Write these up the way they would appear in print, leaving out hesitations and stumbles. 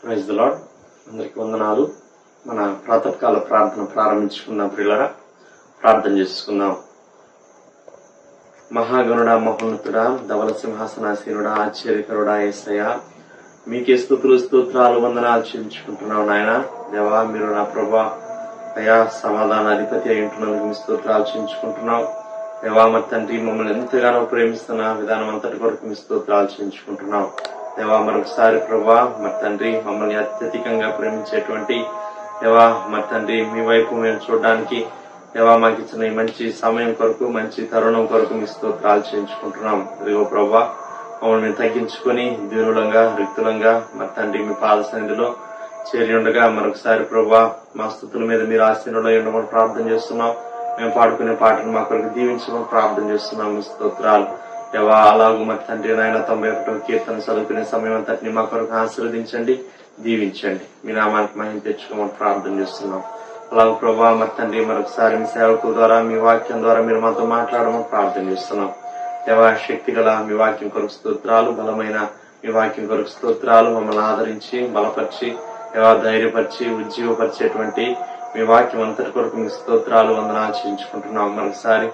Praise the lord. అందరికి వందనాలు. మన ప్రాతకాల ప్రార్థన ప్రారంభించుకుందాం. ప్రియులారా, ప్రార్థన చేసుకుందాం. మహాగణుడా, మహోన్నతుడా, ధవల సింహాసనాసీనుడా, ఆశ్చర్యకరుడా యేసయ్యా, మీకే స్తుతులు స్తోత్రాలు వందనాలు చెల్లించుకుంటున్నాం. నాయన దేవా, మీరు నా ప్రభా అయా సమాధాన అధిపతి అయి ఉంటున్నందుకు మీ స్తోత్రాలు చెల్లించుకుంటున్నాం. దేవా, మరి తండ్రి, మమ్మల్ని ఎంతగానో ప్రేమిస్తున్న విధానం అంతటి కొరకు మీ స్తోత్రాలు చెల్లించుకుంటున్నాం. దేవా, మరొకసారి ప్రభా మరి తండ్రి, మమ్మల్ని అత్యధికంగా ప్రేమించేటువంటి దేవా మరి తండ్రి, మీ వైపు మేము చూడడానికి దేవా మాకు ఇచ్చిన ఈ మంచి సమయం కొరకు, మంచి తరుణం కొరకు మీ స్తోత్రాలు చేయించుకుంటున్నాం. ఇదిగో ప్రభా, మమ్మల్ని తగ్గించుకొని దీనులంగా రిక్తులంగా మరి తండ్రి మీ పాద సన్నిధిలో చేరి ఉండగా మరొకసారి ప్రభా మా స్థుతుల మీద మీరు ఆశీనులై ఉండమని ప్రార్థన చేస్తున్నాం. మేము పాడుకునే పాటను మా కొరకు దీవించమని ప్రార్థన చేస్తున్నాం. మీ స్తోత్రాలు దేవా. అలాగూ మరి తండ్రి నాయన 91వ కీర్తన చదువుకునే సమయం అంతటిని మా కొరకు ఆశీర్వదించండి, దీవించండి. మీ నామానికి మహిమ తెచ్చుకోమని ప్రార్థన చేస్తున్నాం. అలాగే ప్రభా మరి తండ్రి, మరొకసారి మీ సేవకుల ద్వారా మీ వాక్యం ద్వారా మీరు మాతో మాట్లాడమని ప్రార్థన చేస్తున్నాం. దేవా, శక్తి గల మీ వాక్యం కొరకు స్తోత్రాలు, బలమైన మీ వాక్యం కొరకు స్తోత్రాలు. మమ్మల్ని ఆదరించి బలపరిచి దేవా ధైర్యపరిచి ఉజ్జీవపరిచేటువంటి మీ వాక్యం అంతటి కొరకు మీ స్తోత్రాలు వందనాలు చేయించుకుంటున్నాం. మరొకసారి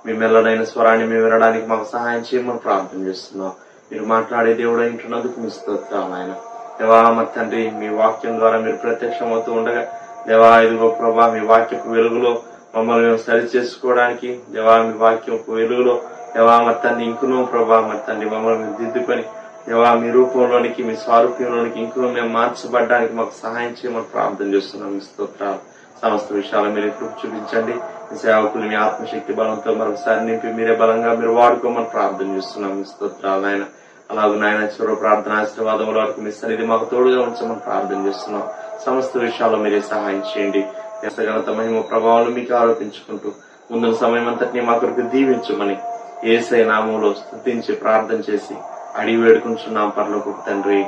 మీ మెల్లడైన స్వరాన్ని మేము వినడానికి మాకు సహాయం చేయమని ప్రార్థన చేస్తున్నాం. మీరు మాట్లాడే దేవుడు ఉంటున్నందుకు మీ స్తోత్రాలు ఆయన. దేవా మరి తండ్రి, మీ వాక్యం ద్వారా మీరు ప్రత్యక్షం అవుతూ ఉండగా దేవా ఇదిగో ప్రభా మీ వాక్యపు వెలుగులో మమ్మల్ని మేము సరి చేసుకోవడానికి దేవా మీ వాక్యపు వెలుగులో దేవా మరి తండ్రి ఇంకును ప్రభా మరి తండ్రి మమ్మల్ని దిద్దుకొని దేవా మీ రూపంలోనికి మీ స్వారూప్యంలోనికి ఇంకును మేము మార్చబడ్డానికి మాకు సహాయం చేయమని ప్రార్థన చేస్తున్నాం. మీ స్తోత్రాలు. సమస్త విషయాలు మీరు కృప చూపించండి. మీ సేవకులు మీ ఆత్మశక్తి బలంతో మరొకసారి నింపి మీరే బలంగా మీరు వాడుకోమని ప్రార్థన చేస్తున్నాం. మీ స్తోత్రాలు నాయన. అలాగే నాయన చివరి ప్రార్థన ఆశీర్వాదముల వరకు మీ సన్నిధి మాకు తోడుగా ఉంచమని ప్రార్థన చేస్తున్నాం. సమస్త విషయాల్లో మీరే సహాయం చేయండి. ఘనత మహిమ ప్రభావాలు మీకు ఆరోపించుకుంటూ ముందున్న సమయం అంతటినీ మా కొరకు దీవించమని యేసయ్య నామములో స్తుతించి ప్రార్థన చేసి అడిగి వేడుకుంటున్నాం పరలోకపు తండ్రి.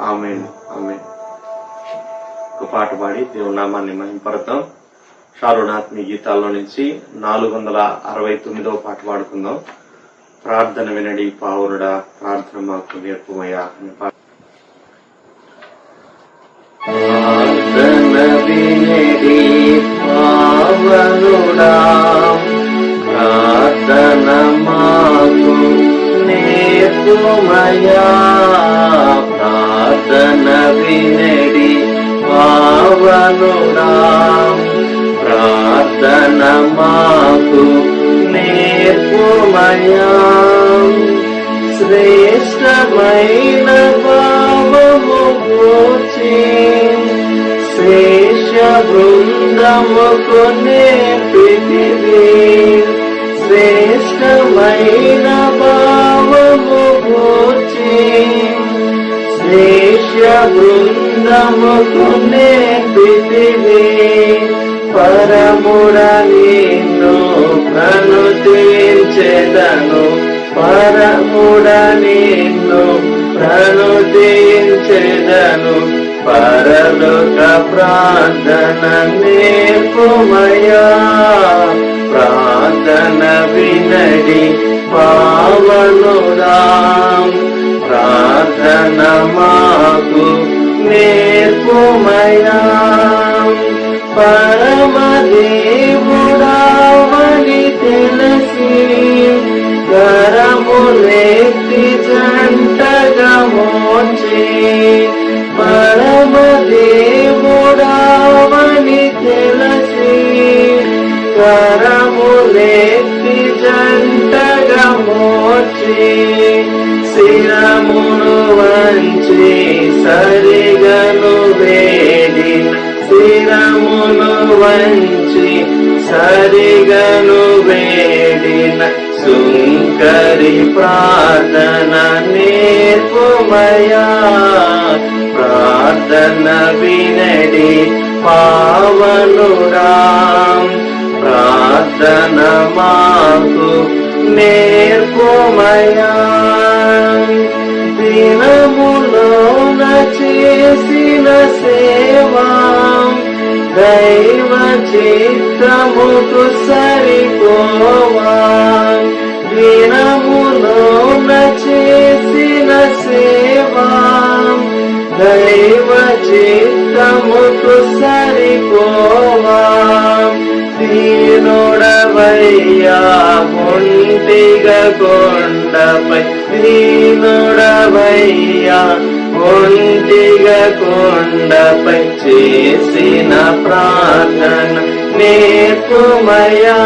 ఆమేన్, ఆమేన్. ఒక పాట పాడి దేవుని నామాన్ని మహిమపడతాం. షారోనాథ్ మీ గీతాల్లో నుంచి 469వ పాట పాడుకుందాం. ప్రార్థన వినడి పావురుడా, ప్రార్థన మాకు నేర్పుమయ్యా అని పాట. ప్రార్థన వినడి పావురుడా, ప్రార్థన మాకు నేర్పుమయ్యా. ప్రార్థన వినడి పావురుడా, ప్రార్థన మాకు నేర్పుమయ్యా. శ్రేష్టమైన భావము గూర్చి శేష బృందముకు నేర్పితివి. శ్రేష్టమైన భావము గూర్చి శేష బృందముకు నేర్పితివి. పరముడ నిన్ను ప్రణుతించెదను, పరముడ నిన్ను ప్రణుతించెదను. పరలోక ప్రార్థన నేర్పుమయ్యా. ప్రార్థన వినడి పావనుడా, ప్రార్థన మాకు నేర్పుమయ్యా. పరమదేవుడావని తెలిసి కరములెత్తి జంటగా మోచి. పరమదేవుడావని తెలిసి కరములెత్తి జంటగా మోచి. శిరమును వంచి సరిగను వేడి, శిరమును వంచి సరిగను వేడిన సుంకరి ప్రార్థన నేర్పుమయ్యా. ప్రార్థన వినడి పావనుడా, ప్రార్థన మాకు నేర్పుమయ్యా. దినములోన చేసిన సేవా దైవ చిత్తముకు సరిపోవా. దినములోన చేసిన సేవా దైవ చిత్తముకు సరిపోవా. దీనుడవయ్యా ఒంటిగా కొండపై, దీనుడవయ్యా ఒంటిగా కొండపై చేసిన ప్రార్థన నేర్పుమయా.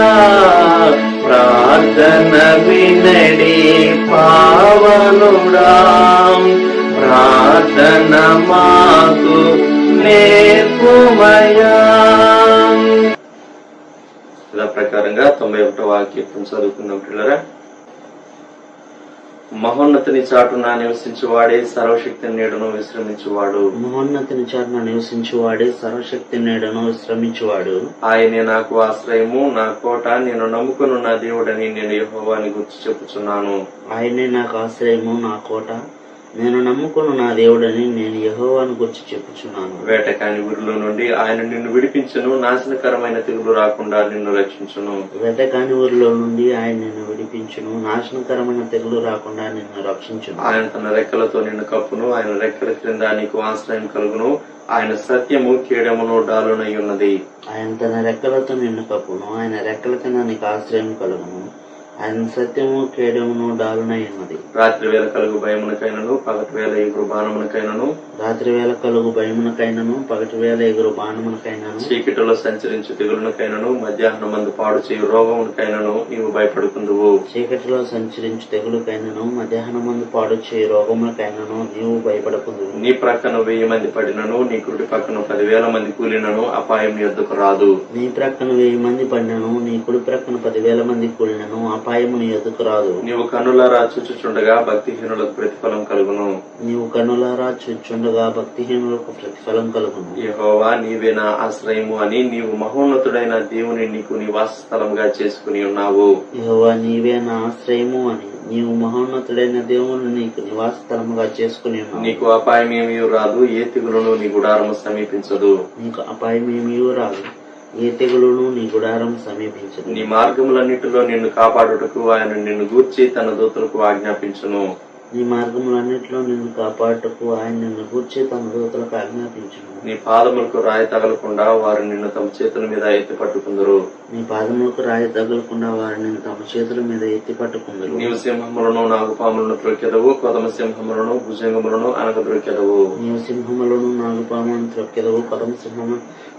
ప్రార్థన వినడి పావనుడా, ప్రార్థన మాకు నేర్పుమయా. ఇలా ప్రకారంగా 91వ కీర్తన చదువుకుందాం పిల్లరా. మహోన్నతిని చాటున నివసించువాడే సర్వశక్తి నీడను విశ్రమించువాడు. మహోన్నతిని చాటున నివసించువాడే సర్వశక్తి నీడను విశ్రమించువాడు. ఆయనే నాకు ఆశ్రయము, నా కోట, నేను నమ్ముకున్న నా దేవుడని నేను యెహోవాని గురించి చెప్పుచున్నాను. ఆయనే నాకు ఆశ్రయము, నా కోట, నేను నమ్ముకున్న నా దేవుడని నేను యెహోవాను గురించి చెప్పుచున్నాను. వేటకాని ఊరిలో నుండి ఆయన నిన్ను విడిపించును, నాశనకరమైన తెగులు రాకుండా నిన్ను రక్షించును. వేటకాని ఊరిలో నుండి ఆయన నిన్ను విడిపించును, నాశనకరమైన తెగులు రాకుండా నిన్ను రక్షించును. ఆయన తన రెక్కలతో నిన్ను కప్పును, ఆయన రెక్కల క్రింద నీకు ఆశ్రయం కలుగును. ఆయన సత్యము కేడమును డాలునై ఉన్నది. ఆయన తన రెక్కలతో నిన్ను కప్పును, ఆయన రెక్కల కింద నీకు ఆశ్రయం కలుగును. ఆయన సత్యము కేడమును డాలునై ఉన్నది. రాత్రి వేళ కలుగు భయమునకైనను, పగటి వేళ ఎగురు బాణమునకైనను, రాత్రి వేళ కలుగు భయమునకైనను, పగటి వేళ ఎగురు బాణమునకైనను, చీకటిలో సంచరించు తెగులునకైనను, మధ్యాహ్నం మందు పాడు చేయు రోగమునకైనను నీవు భయపడుకుందువు. చీకటిలో సంచరించు తెగులుకైనను, మధ్యాహ్నం మందు పాడు చేయు రోగములకైనను నీవు భయపడకుందువు. నీ ప్రక్కన 1000 మంది పడినను, నీ కుడి పక్కన 10,000 మంది కూలినను అపాయం నీ యొద్దకు రాదు. నీ ప్రక్కన 1000 మంది పడినను, నీ కుడి ప్రక్కన 10,000 మంది కూలినను అపాయము నీ ఎదుకు రాదు. నీవు కన్నులారా చూచుచుండగా భక్తిహీనులకు ప్రతిఫలం కలుగును. నీవు కన్నులారా చూచుండగా భక్తిహీనులకు ప్రతిఫలం కలుగును. యెహోవా నీవే నా ఆశ్రయము అని నీవు మహోన్నతుడైన దేవుని నీకు నివాస స్థలంగా చేసుకుని ఉన్నావు. యెహోవా నీవే నా ఆశ్రయము అని నీవు మహోన్నతుడైన దేవుని నీకు నివాస స్థలముగా చేసుకుని ఉన్నావు. నీకు అపాయం ఏమీ రాదు, ఏ తెగులును నీ గుడారము సమీపించదు. నీకు అపాయం ఏమీ రాదు, ఏ తెగులును నీ గుడారం సమీపించదు. నీ మార్గములన్నిటిలో నిన్ను కాపాడుటకు ఆయన నిన్ను గూర్చి తన దూతలకు ఆజ్ఞాపించును. నీ మార్గములన్నిటిలో నిన్ను కాపాడుటకు ఆయన నిన్ను గూర్చి తన దూతలకు ఆజ్ఞాపించును. నీ పాదములకు రాయి తగలకుండా వారు నిన్ను తమ చేతుల మీద ఎత్తి పట్టుకుందరు. నీ పాదములకు రాయి తగలకుండా వారు నిన్ను తమ చేతుల మీద ఎత్తి పట్టుకుందరు. నీవు సింహములను, నాగుపాములను త్రొక్కెదవు, కొదమ సింహములను, భుజంగములను అనగద్రొక్కెదవు. నీవు సింహములను, నాగుపాములను త్రొక్కెదవు, కొదమ సింహము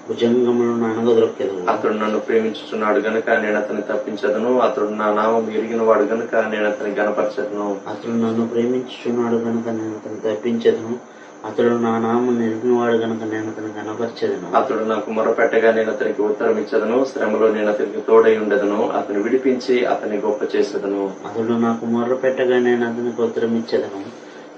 భుజంగములను అనగద్రొక్కెదవు. అతడు నన్ను ప్రేమించుచున్నాడు గనుక నేను అతన్ని తప్పించదను, అతడు నా నామం ఎరిగిన వాడు గనుక నేను అతన్ని గణపరచదను. అతడు నన్ను ప్రేమించుచున్నాడు గనుక నేను అతన్ని తప్పించదను, అతడు నా నామం ఎరిగిన వాడు గనుక నేను అతన్ని గణపరచదను. అతడు నాకు మొరపెట్టగా నేను అతనికి ఉత్తరం ఇచ్చదను, శ్రమలో నేను అతనికి తోడై ఉండదను, అతను విడిపించి అతన్ని గొప్ప చేసేదను. అతడు నాకు మొర్ర పెట్టగా నేను అతనికి ఉత్తరం ఇచ్చదను,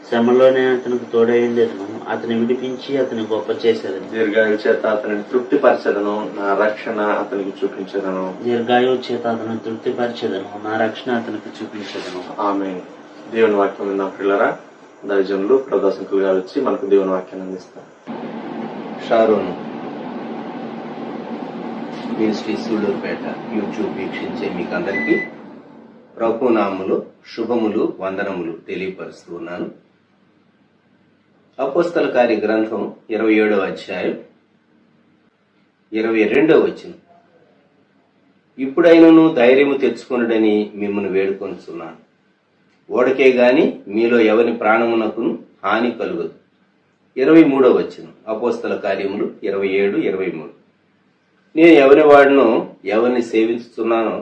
శ్రమలో నేను అతనికి తోడై ఉండేదను, అతని విడిపించి అతని గొప్ప చేసేదను. దీర్ఘాయు చేత అతనిని తృప్తిపరచదను, నా రక్షణ అతనికి చూపించదను. దీర్ఘాయువు చేత అతను తృప్తిపరచెదను, నా రక్షణ అతనికి చూపించదను. ఆమేన్. దేవుని వాక్యం విందాం పిల్లరా. దైవజనులు ప్రదర్శకులు గారు వచ్చి మనకు దేవుని వాక్యాన్ని అందిస్తారు. షారోను మినిస్ట్రీ సూళ్ళూరుపేట యూట్యూబ్ వీక్షించే మీకు అందరికీ ప్రభునామములు శుభములు వందనములు తెలియపరుస్తూ ఉన్నాను. అపోస్తల కార్య గ్రంథం 27వ అధ్యాయం 22వ వచనం. ఇప్పుడైనను ధైర్యము తెచ్చుకొనుడని మిమ్మల్ని వేడుకొనుచున్నాను. ఓడకే గాని మీలో ఎవరి ప్రాణమునకును హాని కలుగదు. 23వ వచనం. అపోస్తల కార్యములు 27-23. నేను ఎవరి వాడినో ఎవరిని సేవించుతున్నానో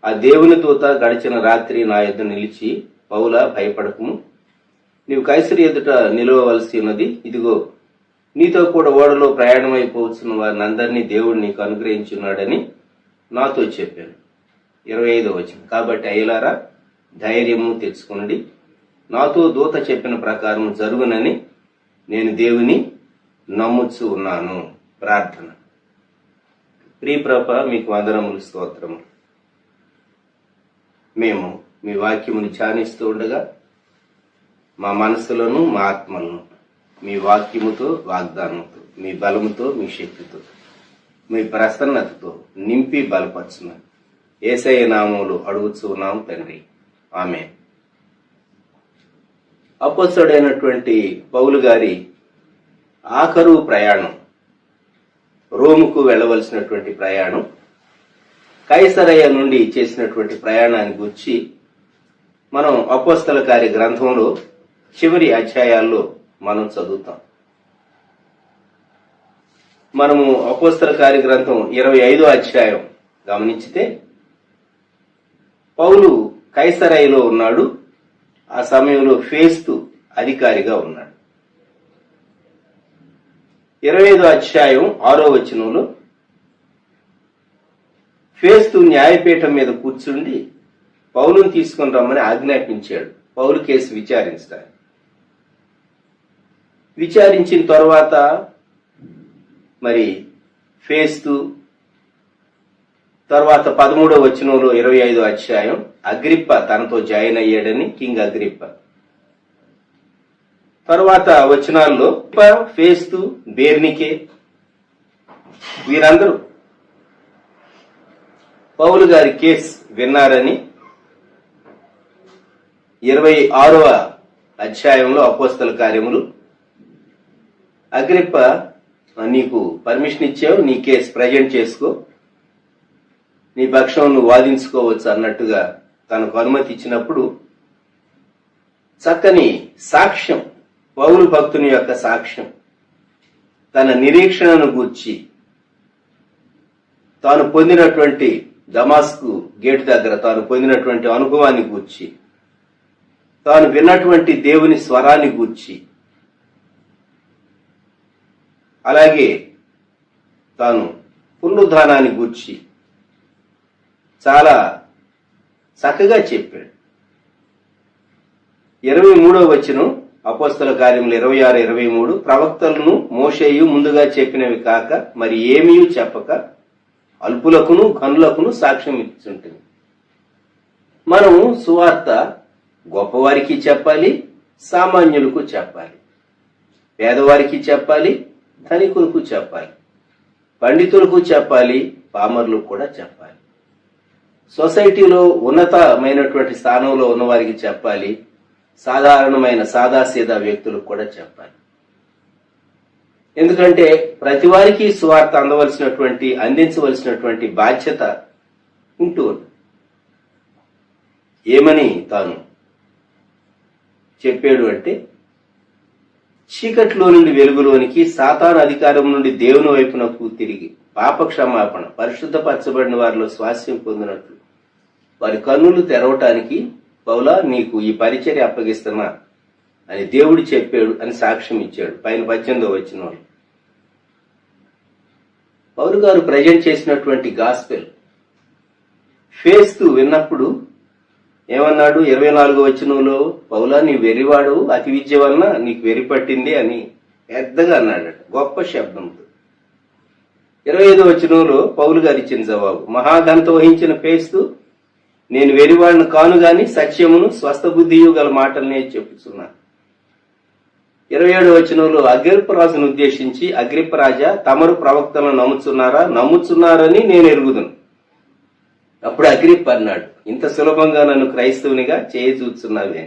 ఆ దేవుని దూత గడిచిన రాత్రి నా యొద్ద నిలిచి, పౌలా భయపడకుము, నీవు కైసరి ఎదుట నిలవవలసి ఉన్నది. ఇదిగో నీతో కూడా ఓడలో ప్రయాణమైపోవచ్చున్న వారిని అందరినీ దేవుడు నీకు అనుగ్రహించున్నాడని నాతో చెప్పాను. 25వ వచనం. కాబట్టి అయ్యలారా ధైర్యము తెచ్చుకొనండి, నాతో దూత చెప్పిన ప్రకారం జరుగునని నేను దేవుని నమ్ముచు ఉన్నాను. ప్రార్థన. ప్రియప్రభ మీకు వందనములు, స్తోత్రము. మేము మీ వాక్యమును ధ్యానిస్తూ ఉండగా మా మనసులను మా ఆత్మలను మీ వాక్యముతో, వాగ్దానంతో, మీ బలముతో, మీ శక్తితో, మీ ప్రసన్నతతో నింపి బలపరచున్నాను. యేసయ్య నామములో అడుగుచూ ఉన్నాము తండ్రి. ఆమేన్. అపోస్తలుడైనటువంటి పౌలు గారి ఆఖరు ప్రయాణం, రోముకు వెళ్ళవలసినటువంటి ప్రయాణం, కైసరయ్య నుండి చేసినటువంటి ప్రయాణాన్ని గురించి మనం అపోస్తల కార్య గ్రంథంలో చివరి అధ్యాయాల్లో మనం చదువుతాం. మనము అపోస్తల కార్య గ్రంథం 25వ అధ్యాయం గమనించితే పౌలు కైసరయ్యలో ఉన్నాడు. ఆ సమయంలో ఫేస్తు అధికారిగా ఉన్నాడు. 25వ అధ్యాయం 6వ వచనంలో ఫేస్తు న్యాయపీఠం మీద కూర్చుండి పౌలును తీసుకుని రమ్మని ఆజ్ఞాపించాడు పౌలు కేసు విచారించడానికి. విచారించిన తర్వాత మరి ఫేస్తు తర్వాత 13వ వచనంలో 25వ అధ్యాయం అగ్రిప్ప తనతో జాయిన్ అయ్యాడని, కింగ్ అగ్రిప్ప. తర్వాత వచనాల్లో ఫేస్తు, బేర్నికే వీరందరూ పౌలు గారి కేసు విన్నారని 26వ అధ్యాయంలో అపోస్తల కార్యములు అగ్రిప్ప నీకు పర్మిషన్ ఇచ్చావు, నీ కేసు ప్రజెంట్ చేసుకో, నీ పక్షం నువ్వు వాదించుకోవచ్చు అన్నట్టుగా తనకు అనుమతి ఇచ్చినప్పుడు చక్కని సాక్ష్యం, పౌలు భక్తుని యొక్క సాక్ష్యం, తన నిరీక్షణను గూర్చి, తాను పొందినటువంటి దమాస్కు గేట్ దగ్గర తాను పొందినటువంటి అనుభవాన్ని గూర్చి, తాను విన్నటువంటి దేవుని స్వరాన్ని గూర్చి, అలాగే తాను పునరుద్ధానాన్ని గూర్చి చాలా చక్కగా చెప్పాడు. 23వ వచనం అపోస్తల కార్యములు 26-23 ప్రవక్తలను మోషేయు ముందుగా చెప్పినవి కాక మరి ఏమీ చెప్పక అల్పులకును ఘనులకును సాక్ష్యం ఇచ్చుంటుంది. మనము సువార్త గొప్పవారికి చెప్పాలి, సామాన్యులకు చెప్పాలి, పేదవారికి చెప్పాలి, ధనికులకు చెప్పాలి, పండితులకు చెప్పాలి, పామరులకు కూడా చెప్పాలి, సొసైటీలో ఉన్నతమైనటువంటి స్థానంలో ఉన్న వారికి చెప్పాలి, సాధారణమైన సాదాసీదా వ్యక్తులకు కూడా చెప్పాలి. ఎందుకంటే ప్రతి వారికి సువార్త అందించవలసినటువంటి బాధ్యత ఉంటూ ఉంది. ఏమని తాను చెప్పాడు అంటే, చీకట్లో నుండి వెలుగులోనికి, సాతాను అధికారం నుండి దేవుని వైపునకు తిరిగి పాప క్షమాపణ, పరిశుద్ధపరచబడిన వారిలో స్వాస్యం పొందినట్లు వారి కన్నులు తెరవటానికి పౌలా నీకు ఈ పరిచర్య అప్పగిస్తున్నా అని దేవుడు చెప్పాడు అని సాక్ష్యం ఇచ్చాడు. పైన 18వ వచనంలో పౌలు గారు ప్రజెంట్ చేసినటువంటి గాస్పెల్ ఫేస్తూ విన్నప్పుడు ఏమన్నాడు? 24వ వచనంలో పౌలా నీ వెర్రివాడు, అతి విద్య వలన నీకు వెర్రి పట్టింది అని పెద్దగా అన్నాడు, గొప్ప శబ్దంతో. 25వ వచనంలో పౌలు గారు ఇచ్చిన జవాబు, మహాఘనత వహించిన ఫేస్తూ నేను వెర్రివాడిని కాను గాని సత్యమును స్వస్థ బుద్ధియు గల మాటలనే చెప్పుచున్నాను. 27వ వచనంలో అగ్రిప్పరాజును ఉద్దేశించి, అగ్రిప్ప రాజా తమరు ప్రవక్తలను నమ్ముచున్నారని నేను ఎరుగుదును. అప్పుడు అగ్రిప్ప అన్నాడు, ఇంత సులభంగా నన్ను క్రైస్తవునిగా చేయచూచున్నావే.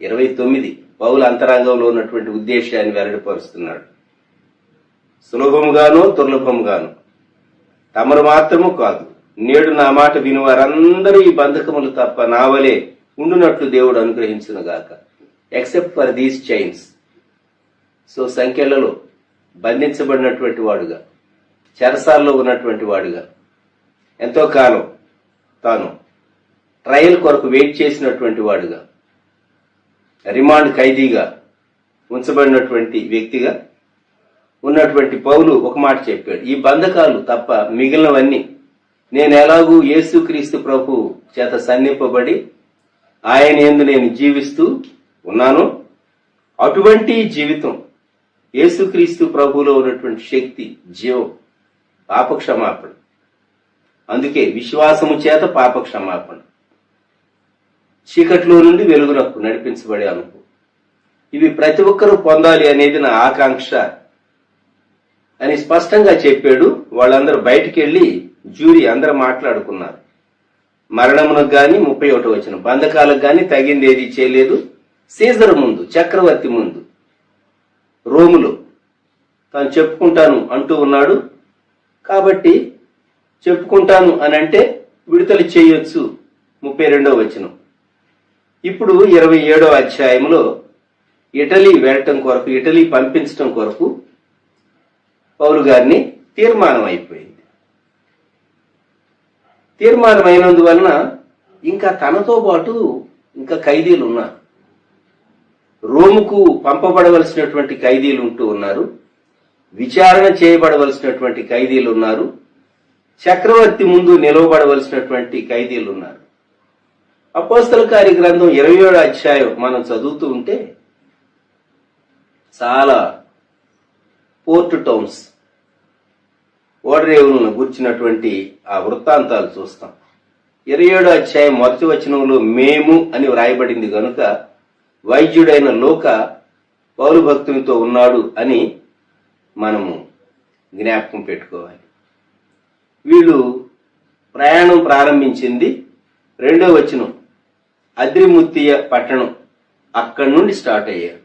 29 పౌలు అంతరంగంలో ఉన్నటువంటి ఉద్దేశాన్ని వెల్లడిపరుస్తున్నాడు. సులభముగానో దుర్లభముగానో తమరు మాత్రము కాదు, నేడు నా మాట విని వారందరూ ఈ బంధకములు తప్ప నా వలె ఉండునట్లు దేవుడు అనుగ్రహించునుగాక. Except for these chains. So సంఖ్యలలో బంధించబడినటువంటి వాడుగా, చెరసాల్లో ఉన్నటువంటి వాడుగా, ఎంతో కాలం తాను ట్రయల్ కొరకు వెయిట్ చేసినటువంటి వాడుగా, రిమాండ్ ఖైదీగా ఉంచబడినటువంటి వ్యక్తిగా ఉన్నటువంటి పౌలు ఒక మాట చెప్పాడు, ఈ బంధకాలు తప్ప మిగిలినవన్నీ నేను ఎలాగూ యేసుక్రీస్తు ప్రభు చేత సన్నింపబడి ఆయన యందు నేను జీవిస్తూ ఉన్నాను. అటువంటి జీవితం, యేసుక్రీస్తు ప్రభువులో ఉన్నటువంటి శక్తి, జీవం, పాపక్షమాపణ. అందుకే విశ్వాసము చేత పాపక్షమాపణ, చీకట్లో నుండి వెలుగునకు నడిపించబడే అనుభవం. ఇవి ప్రతి ఒక్కరూ పొందాలి అనేది నా ఆకాంక్ష అని స్పష్టంగా చెప్పాడు. వాళ్ళందరూ బయటికి వెళ్లి జ్యూరీ అందరూ మాట్లాడుకున్నారు. మరణమునకు గాని 31వ వచనం బంధకాలకు గాని తగింది ఏది చేయలేదు. సీజర్ ముందు, చక్రవర్తి ముందు, రోములో తాను చెప్పుకుంటాను అంటూ ఉన్నాడు. కాబట్టి చెప్పుకుంటాను అని అంటే విడుదల చేయొచ్చు. 32వ వచనం. ఇప్పుడు 27వ అధ్యాయంలో ఇటలీ వెళ్ళటం కొరకు, ఇటలీ పంపించటం కొరకు పౌలు గారిని తీర్మానం అయిపోయింది. తీర్మానం అయినందువలన ఇంకా తనతో పాటు ఇంకా ఖైదీలు ఉన్నారు. రోముకు పంపబడవలసినటువంటి ఖైదీలు ఉంటూ ఉన్నారు. విచారణ చేయబడవలసినటువంటి ఖైదీలు ఉన్నారు. చక్రవర్తి ముందు నిలవబడవలసినటువంటి ఖైదీలు ఉన్నారు. అపోస్తల కార్య గ్రంథం 27వ అధ్యాయం మనం చదువుతూ ఉంటే చాలా పోర్ట్ టౌన్స్, ఓడరేవులను గుర్చినటువంటి ఆ వృత్తాంతాలు చూస్తాం. 27వ అధ్యాయం మొదటి వచనంలో మేము అని వ్రాయబడింది గనుక వైద్యుడైన లోక పౌలు భక్తునితో ఉన్నాడు అని మనము జ్ఞాపకం పెట్టుకోవాలి. వీళ్ళు ప్రయాణం ప్రారంభించింది 2వ వచనం అద్రిముత్తియ పట్టణం. అక్కడి నుండి స్టార్ట్ అయ్యారు.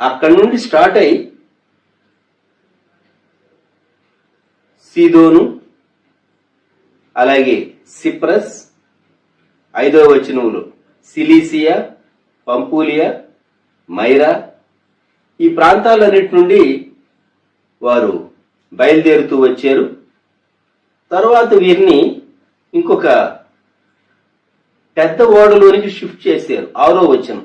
అక్కడి నుండి స్టార్ట్ అయి సీదోను, అలాగే సిప్రస్, 5వ వచనంలో సిలీసియా, పంపూలియా, మైరా, ఈ ప్రాంతాలన్నిటి నుండి వారు బయలుదేరుతూ వచ్చారు. తరువాత వీరిని ఇంకొక పెద్ద ఓడలోనికి షిఫ్ట్ చేశారు. 6వ వచనం.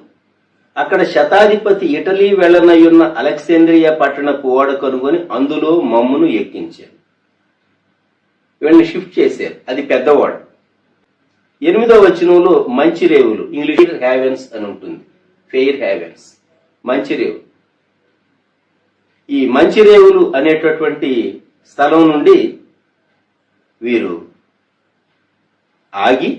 అక్కడ శతాధిపతి ఇటలీ వెళ్లనయ్యున్న అలెగ్జాండ్రియా పట్టణపు ఓడ కనుగొని అందులో మమ్మును ఎక్కించారు. వీళ్ళని షిఫ్ట్ చేశారు. అది పెద్ద ఓడ. 8వ వచనంలో మంచిరేవులు, ఇంగ్లీష్ హ్యావెన్స్ అని ఉంటుంది, ఫెయిర్ హ్యావెన్స్, మంచిరేవు. ఈ మంచిరేవులు అనేటటువంటి స్థలం నుండి వీరు ఆగి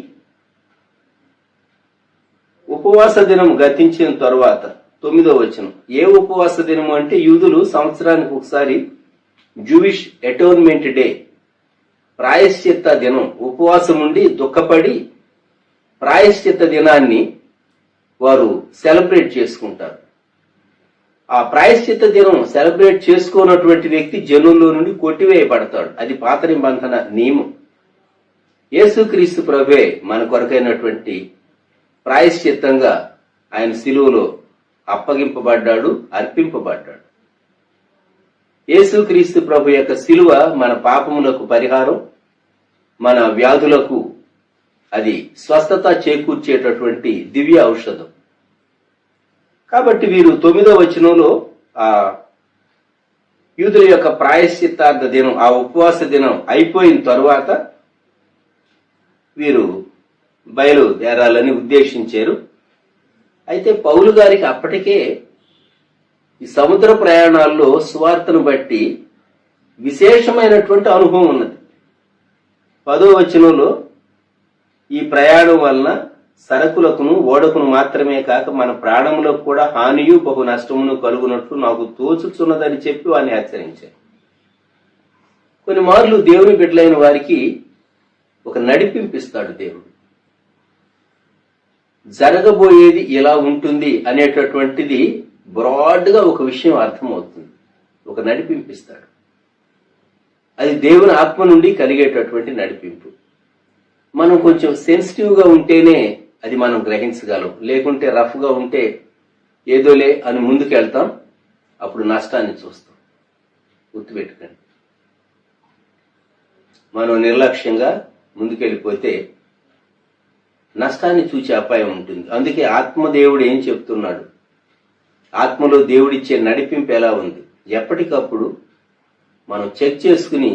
ఉపవాస దినం గతించిన తరువాత 9వ వచనం. ఏ ఉపవాస దినం అంటే యూదులు సంవత్సరానికి ఒకసారి జూయిష్ అటోన్మెంట్ డే, ప్రాయశ్చిత్త దినం, ఉపవాసం ఉండి దుఃఖపడి ప్రాయశ్చిత్త దినాన్ని వారు సెలబ్రేట్ చేసుకుంటారు. ఆ ప్రాయశ్చిత్త దినం సెలబ్రేట్ చేసుకోనటువంటి వ్యక్తి జనుల్లో నుండి కొట్టివేయబడతాడు. అది పాత నిబంధన నియమం. యేసుక్రీస్తు ప్రభువే మన కొరకైనటువంటి ప్రాయశ్చిత్తంగా ఆయన శిలువలో అప్పగింపబడ్డాడు, అర్పింపబడ్డాడు. యేసుక్రీస్తు ప్రభు యొక్క శిలువ మన పాపములకు పరిహారం, మన వ్యాధులకు అది స్వస్థత చేకూర్చేటటువంటి దివ్య ఔషధం. కాబట్టి వీరు 9వ వచనంలో ఆ యూదుల యొక్క ప్రాయశ్చిత్తార్థ దినం, ఆ ఉపవాస దినం అయిపోయిన తరువాత వీరు బయలుదేరాలని ఉద్దేశించారు. అయితే పౌలు గారికి అప్పటికే ఈ సముద్ర ప్రయాణాల్లో సువార్తను బట్టి విశేషమైనటువంటి అనుభవం ఉన్నది. 10వ వచనంలో ఈ ప్రయాణం వలన సరకులకును ఓడకును మాత్రమే కాక మన ప్రాణములకు కూడా హానియు బహు నష్టమును కలుగునట్లు నాకు తోచుచున్నదని చెప్పి వారిని హెచ్చరించారు. కొన్ని మార్లు దేవుని బిడ్డలైన వారికి ఒక నడిపింపిస్తాడు దేవుడు. జరగబోయేది ఇలా ఉంటుంది అనేటటువంటిది బ్రాడ్గా ఒక విషయం అర్థమవుతుంది. ఒక నడిపింపిస్తాడు. అది దేవుని ఆత్మ నుండి కలిగేటటువంటి నడిపింపు. మనం కొంచెం సెన్సిటివ్గా ఉంటేనే అది మనం గ్రహించగలం. లేకుంటే రఫ్గా ఉంటే ఏదోలే అని ముందుకెళ్తాం, అప్పుడు నష్టాన్ని చూస్తాం. గుర్తుపెట్టుకోండి. మనం నిర్లక్ష్యంగా ముందుకెళ్ళిపోతే నష్టాన్ని చూచే అపాయం ఉంటుంది. అందుకే ఆత్మదేవుడు ఏం చెప్తున్నాడు, ఆత్మలో దేవుడిచ్చే నడిపింపు ఎలా ఉంది, ఎప్పటికప్పుడు మనం చెక్ చేసుకుని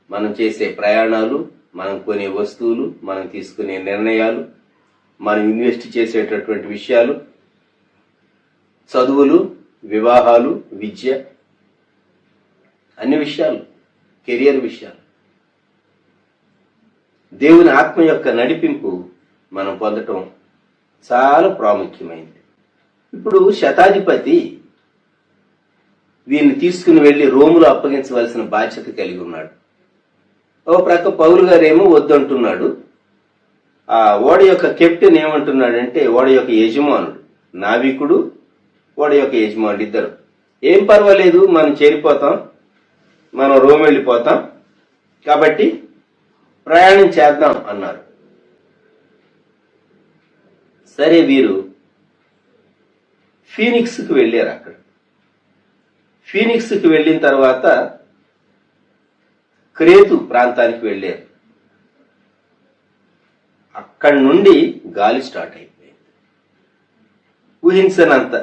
మనం చేసే ప్రయాణాలు, మనం కొనే వస్తువులు, మనం తీసుకునే నిర్ణయాలు, మనం ఇన్వెస్ట్ చేసేటటువంటి విషయాలు, చదువులు, వివాహాలు, విద్య, అన్ని విషయాలు, కెరియర్ విషయాలు, దేవుని ఆత్మ యొక్క నడిపింపు మనం పొందటం చాలా ప్రాముఖ్యమైంది. ఇప్పుడు శతాధిపతి వీరిని తీసుకుని వెళ్లి రోములో అప్పగించవలసిన బాధ్యత కలిగి ఉన్నాడు. ఓ ప్రక్క పౌలు గారేమో వద్దంటున్నాడు. ఆ ఓడ యొక్క కెప్టెన్ ఏమంటున్నాడంటే, ఓడ యొక్క యజమానుడు, నావికుడు, ఓడ యొక్క యజమానుడు ఇద్దరు. ఏం పర్వాలేదు, మనం చేరిపోతాం, మనం రోమ్ వెళ్ళిపోతాం, కాబట్టి ప్రయాణం చేద్దాం అన్నారు. సరే, వీరు ఫీనిక్స్కి వెళ్ళారు. అక్కడ ఫీనిక్స్కి వెళ్ళిన తర్వాత క్రేతు ప్రాంతానికి వెళ్ళారు. అక్కడి నుండి గాలి స్టార్ట్ అయిపోయింది. ఊహించనంత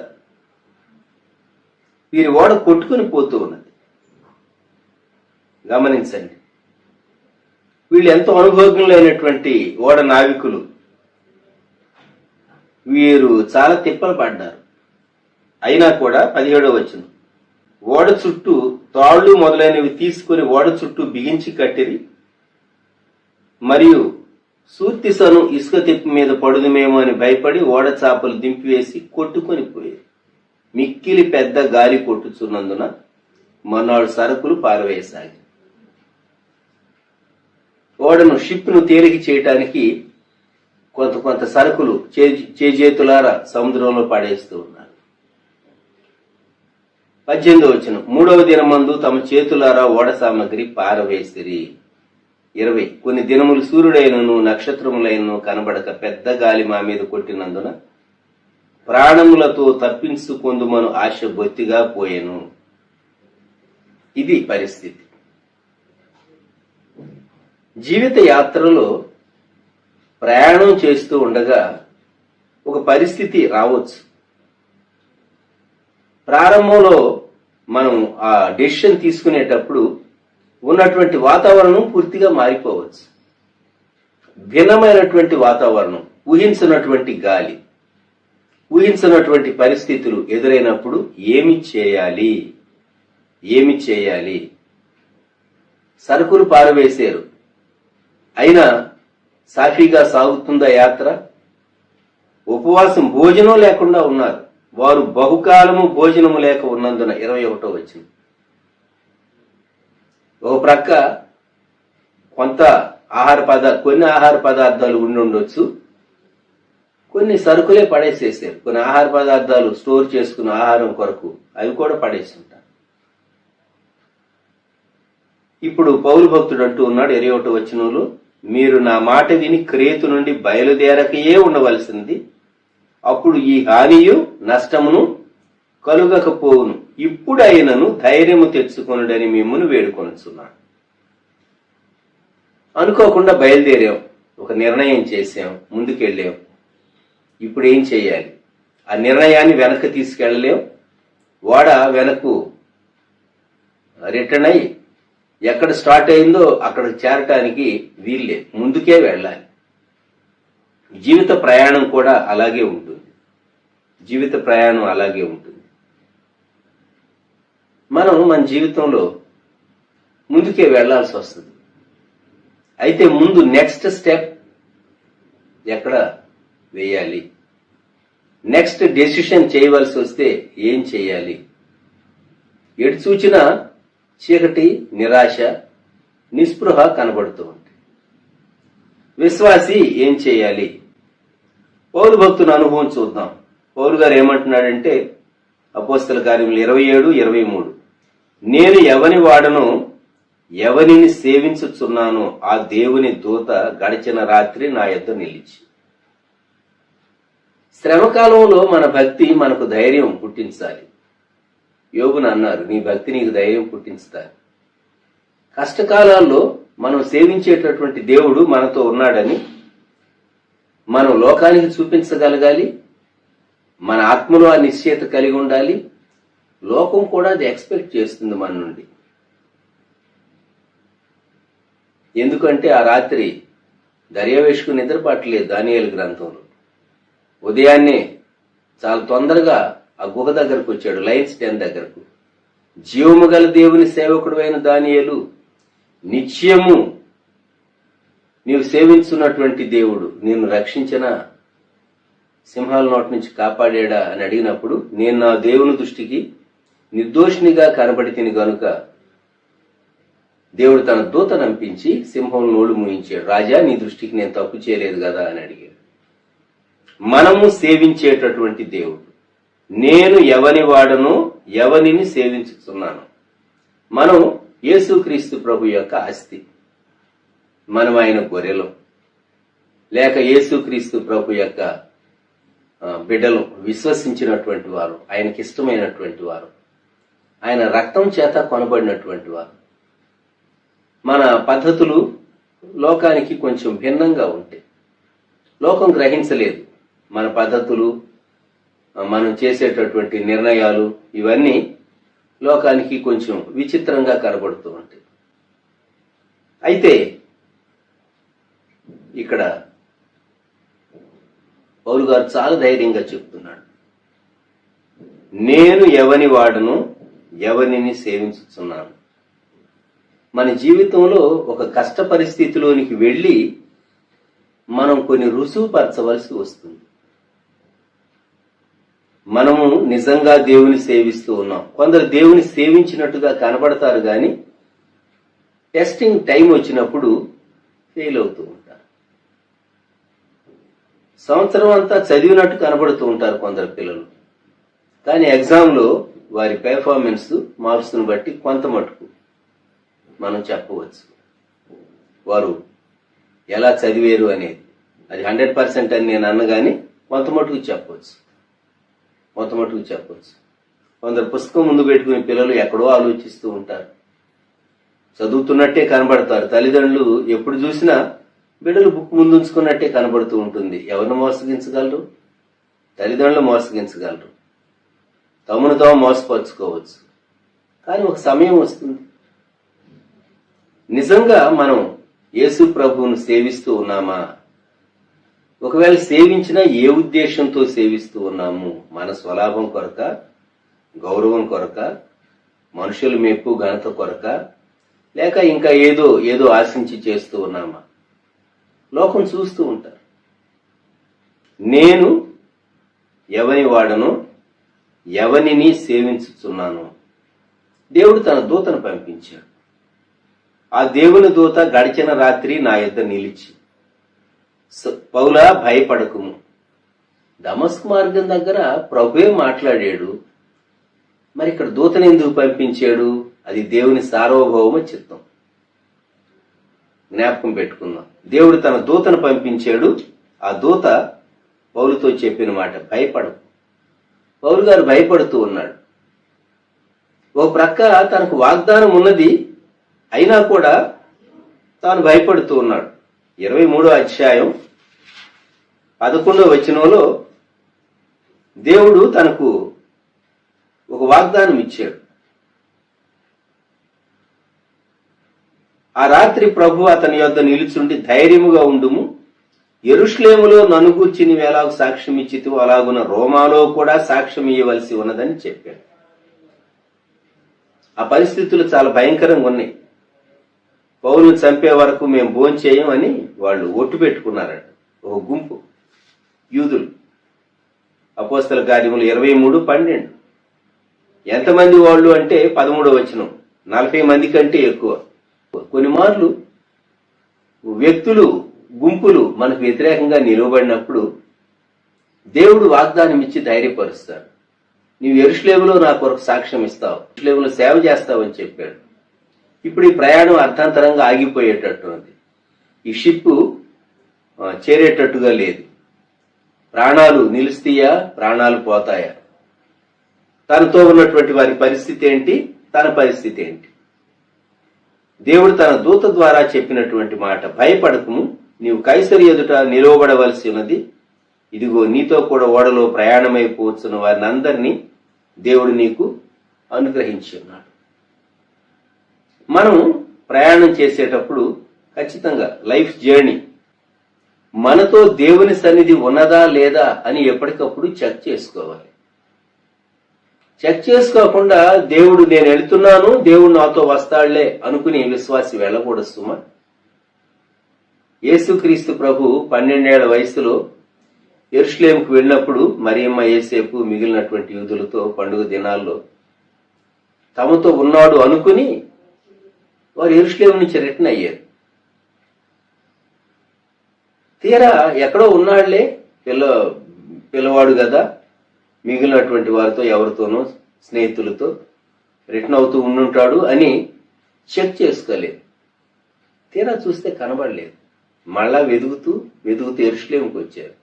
వీరి ఓడ కొట్టుకుని పోతూ ఉన్నది. గమనించండి, వీళ్ళు ఎంతో అనుభవజ్ఞులైనటువంటి ఓడ నావికులు. వీరు చాలా తిప్పలు పడ్డారు. అయినా కూడా 17వ వచనం, ఓడ చుట్టూ తాళ్లు మొదలైనవి తీసుకుని ఓడ చుట్టూ బిగించి కట్టిరి, మరియు సూర్తిసను ఇసుక తిప్పి మీద పడుదుమేమో అని భయపడి ఓడ చాపలు దింపివేసి కొట్టుకొని పోయారు. మిక్కిలి పెద్ద గాలి కొట్టుచున్నందున మన్నాడు సరుకులు పారవేయసాగి ఓడను షిప్ను తేలిక చేయటానికి కొంత సరుకులు చేజేతులారా సముద్రంలో పడేస్తూ ఉన్నారు. 18వ వచనం, 3వ దినమందు తమ చేతులారా ఓడ సామగ్రి పారవేసిరి. 20, కొన్ని దినములు సూర్యుడైనను నక్షత్రములైనను కనబడక పెద్ద గాలి మా మీద కొట్టినందున ప్రాణములతో తప్పించుకొందుమను ఆశ బొత్తిగా పోయెను. ఇది పరిస్థితి. జీవిత యాత్రలో ప్రయాణం చేస్తూ ఉండగా ఒక పరిస్థితి రావచ్చు. ప్రారంభంలో మనం ఆ డెసిషన్ తీసుకునేటప్పుడు ఉన్నటువంటి వాతావరణం పూర్తిగా మారిపోవచ్చు. భిన్నమైనటువంటి వాతావరణం, ఊహించినటువంటి గాలి, ఊహించినటువంటి పరిస్థితులు ఎదురైనప్పుడు ఏమి చేయాలి? సరుకులు పారవేశారు, అయినా సాఫీగా సాగుతుందా యాత్ర? ఉపవాసం, భోజనం లేకుండా ఉన్నారు. వారు బహుకాలము భోజనము లేక ఉన్నందున 21వ వచనం, ఒక ప్రక్క కొన్ని ఆహార పదార్థాలు ఉండుండొచ్చు, కొన్ని సరుకులే పడేసేసారు. కొన్ని ఆహార పదార్థాలు స్టోర్ చేసుకున్న ఆహారం కొరకు అవి కూడా పడేస్తుంటారు. ఇప్పుడు పౌలు భక్తుడు అంటూ ఉన్నాడు 21వ వచనంలో, మీరు నా మాట విని క్రేతు నుండి బయలుదేరకయే ఉండవలసింది, అప్పుడు ఈ హానియు నష్టమును కలుగకపోవును. ఇప్పుడైనను ధైర్యము తెచ్చుకొనుడని మిమ్మును వేడుకొనుచున్నాను. అనుకోకుండా బయలుదేరాం, ఒక నిర్ణయం చేశాం, ముందుకెళ్ళాం. ఇప్పుడు ఏం చేయాలి? ఆ నిర్ణయాన్ని వెనక్కి తీసుకెళ్ళలేం. ఓడ వెనక్కు రిటర్న్ అయ్యి ఎక్కడ స్టార్ట్ అయిందో అక్కడికి చేరటానికి వీల్లే, ముందుకే వెళ్ళాలి. జీవిత ప్రయాణం కూడా అలాగే ఉంటుంది. మనం మన జీవితంలో ముందుకే వెళ్లాల్సి వస్తుంది. అయితే ముందు నెక్స్ట్ స్టెప్ ఎక్కడ వేయాలి? నెక్స్ట్ డెసిషన్ చేయవలసి వస్తే ఏం చేయాలి? ఎటు చూచినా చీకటి, నిరాశ, నిస్పృహ కనబడుతూ ఉంటాయి. విశ్వాసి ఏం చేయాలి? పౌలు భక్తుని అనుభవం చూద్దాం. పౌలు గారు ఏమంటున్నాడంటే అపోస్తల కార్యములు 27-23, నేను ఎవని వాడనో ఎవరిని సేవించుచున్నానో ఆ దేవుని దూత గడిచిన రాత్రి నా యొద్ద నిలిచి. శ్రమకాలంలో మన భక్తి మనకు ధైర్యం పుట్టించాలి. యోబును అన్నారు, నీ భక్తి నీకు ధైర్యం పుట్టించుతారు. కష్టకాలాల్లో మనం సేవించేటటువంటి దేవుడు మనతో ఉన్నాడని మనం లోకానికి చూపించగలగాలి. మన ఆత్మలో ఆ నిశ్చయత కలిగి ఉండాలి. లోకం కూడా అది ఎక్స్పెక్ట్ చేస్తుంది మన నుండి. ఎందుకంటే ఆ రాత్రి దర్యావేషుకు నిద్రపట్టలేదు. దానియేలు గ్రంథంలో ఉదయాన్నే చాలా తొందరగా ఆ గుహ దగ్గరకు వచ్చాడు, లయన్స్ డెన్ దగ్గరకు. జీవము గల దేవుని సేవకుడు అయిన దానియేలు, నిత్యము నీవు సేవించున్నటువంటి దేవుడు నిన్ను రక్షించిన, సింహాల నోటి నుంచి కాపాడాడా అని అడిగినప్పుడు, నేను నా దేవుని దృష్టికి నిర్దోషినిగా కనబడితిని గనుక దేవుడు తన దూత నంపించి సింహం నోళ్లు మూయించాడు. రాజా, నీ దృష్టికి నేను తప్పు చేయలేదు కదా అని అడిగాడు. మనము సేవించేటటువంటి దేవుడు, నేను ఎవని వాడను, ఎవనిని సేవించుతున్నాను. మనం యేసుక్రీస్తు ప్రభు యొక్క ఆస్తి. మనం ఆయన గొర్రెలు, లేక యేసుక్రీస్తు ప్రభు యొక్క బిడ్డలు, విశ్వసించినటువంటి వారు, ఆయనకి ఇష్టమైనటువంటి వారు, ఆయన రక్తం చేత కొనబడినటువంటి వారు. మన పద్ధతులు లోకానికి కొంచెం భిన్నంగా ఉంటాయి. లోకం గ్రహించలేదు మన పద్ధతులు, మనం చేసేటటువంటి నిర్ణయాలు, ఇవన్నీ లోకానికి కొంచెం విచిత్రంగా కనబడుతూ ఉంటాయి. అయితే ఇక్కడ పౌలు గారు చాలా ధైర్యంగా చెప్తున్నాడు, నేను ఎవని వాడను, ఎవనిని సేవించుతున్నాను. మన జీవితంలో ఒక కష్ట పరిస్థితిలోనికి వెళ్ళి మనం కొన్ని రుజువుపరచవలసి వస్తుంది. మనము నిజంగా దేవుని సేవిస్తూ ఉన్నాం. కొందరు దేవుని సేవించినట్టుగా కనబడతారు, కానీ టెస్టింగ్ టైం వచ్చినప్పుడు ఫెయిల్ అవుతూ ఉంటారు. సంవత్సరం అంతా చదివినట్టు కనబడుతూ ఉంటారు కొందరు పిల్లలు, కానీ ఎగ్జామ్లో వారి పెర్ఫార్మెన్స్ మార్క్స్ను బట్టి కొంత మటుకు మనం చెప్పవచ్చు వారు ఎలా చదివేరు అనేది. అది 100% అని నేను అన్నగాని కొంత మటుకు చెప్పవచ్చు. కొందరు పుస్తకం ముందు పెట్టుకుని పిల్లలు ఎక్కడో ఆలోచిస్తూ ఉంటారు, చదువుతున్నట్టే కనబడతారు. తల్లిదండ్రులు ఎప్పుడు చూసినా బిడ్డలు బుక్ ముందు ఉంచుకున్నట్టే కనబడుతూ ఉంటుంది. ఎవరిని మోసగించగలరు? తల్లిదండ్రులు మోసగించగలరు, తమను తాము మోసపరుచుకోవచ్చు. కానీ ఒక సమయం వస్తుంది, నిజంగా మనం యేసు ప్రభువును సేవిస్తూ ఉన్నామా? ఒకవేళ సేవించినా ఏ ఉద్దేశంతో సేవిస్తూ ఉన్నాము? మన స్వలాభం కొరక, గౌరవం కొరక, మనుషుల మెప్పు ఘనత కొరక, లేక ఇంకా ఏదో ఆశించి చేస్తూ ఉన్నామా? లోకం చూస్తూ ఉంటారు. నేను ఎవని వాడను, ఎవనిని సేవించుతున్నాను. దేవుడు తన దూతను పంపించాడు. ఆ దేవుని దూత గడిచిన రాత్రి నా యొద్ద నిలిచి, పౌలా భయపడకుము. దమస్కు మార్గం దగ్గర ప్రభువే మాట్లాడాడు, మరి ఇక్కడ దూతను ఎందుకు పంపించాడు? అది దేవుని సార్వభౌమ చిత్తం. జ్ఞాపకం పెట్టుకుందాం. దేవుడు తన దూతను పంపించాడు. ఆ దూత పౌలుతో చెప్పిన మాట, భయపడకు. పౌలు గారు భయపడుతూ ఉన్నాడు. ఒక ప్రక్క తనకు వాగ్దానం ఉన్నది, అయినా కూడా తాను భయపడుతూ ఉన్నాడు. 23వ అధ్యాయం 11వ వచనంలో దేవుడు తనకు ఒక వాగ్దానం ఇచ్చాడు. ఆ రాత్రి ప్రభు అతని యొద్ద నిలుచుండి, ధైర్యముగా ఉండుము, యెరూషలేములో నన్ను గూర్చి నీవు ఎలాగ సాక్ష్యం ఇచ్చితివో అలాగున రోమాలో కూడా సాక్ష్యం ఇవ్వవలసి ఉన్నదని చెప్పాడు. ఆ పరిస్థితులు చాలా భయంకరంగా ఉన్నాయి. పౌలును చంపే వరకు మేము భోంచేయం అని వాళ్ళు ఒట్టు పెట్టుకున్నారట. ఒక గుంపు యూదులు. అపోస్తల కార్యములు 23:12. ఎంతమంది వాళ్ళు అంటే 13వ వచనం, 40 మంది కంటే ఎక్కువ. కొన్ని మార్లు వ్యక్తులు, గుంపులు మనకు వ్యతిరేకంగా నిలవబడినప్పుడు దేవుడు వాగ్దానం ఇచ్చి ధైర్యపరుస్తాడు. నీవు యెరూషలేములో నా కొరకు సాక్ష్యం ఇస్తావు, యెరూషలేములో సేవ చేస్తావని చెప్పాడు. ఇప్పుడు ఈ ప్రయాణం అర్థాంతరంగా ఆగిపోయేటట్టున్నది. ఈ షిప్ చేరేటట్టుగా లేదు. ప్రాణాలు నిలుస్తాయా, ప్రాణాలు పోతాయా? తనతో ఉన్నటువంటి వారి పరిస్థితి ఏంటి, తన పరిస్థితి ఏంటి? దేవుడు తన దూత ద్వారా చెప్పినటువంటి మాట, భయపడకుము, నీవు కైసరు ఎదుట నిలవబడవలసి ఉన్నది. ఇదిగో నీతో కూడా ఓడలో ప్రయాణమైపోవచ్చున్న వారిని అందరినీ దేవుడు నీకు అనుగ్రహించి ఉన్నాడు. మనం ప్రయాణం చేసేటప్పుడు ఖచ్చితంగా లైఫ్ జర్నీ మనతో దేవుని సన్నిధి ఉన్నదా లేదా అని ఎప్పటికప్పుడు చెక్ చేసుకోవాలి. చెక్ చేసుకోకుండా దేవుడు నేను వెళ్తున్నాను, దేవుడు నాతో వస్తాడులే అనుకుని విశ్వాసి వెళ్ళకూడదు సుమా. యేసుక్రీస్తు ప్రభు 12 ఏళ్ల వయసులో యెరూషలేముకు వెళ్ళినప్పుడు మరియమ్మ, యేసేపు మిగిలినటువంటి యూదులతో పండుగ దినాల్లో తమతో ఉన్నాడు అనుకుని వారు యెరూషలేము నుంచి రిటర్న్ అయ్యారు. తీరా ఎక్కడో ఉన్నాడులే, పిల్లవాడు కదా, మిగిలినటువంటి వారితో ఎవరితోనో స్నేహితులతో రిటర్న్ అవుతూ ఉండుంటాడు అని చెక్ చేసుకోలేదు. తీరా చూస్తే కనబడలేదు. మళ్ళా వెతుకుతూ యెరూషలేముకి వచ్చారు.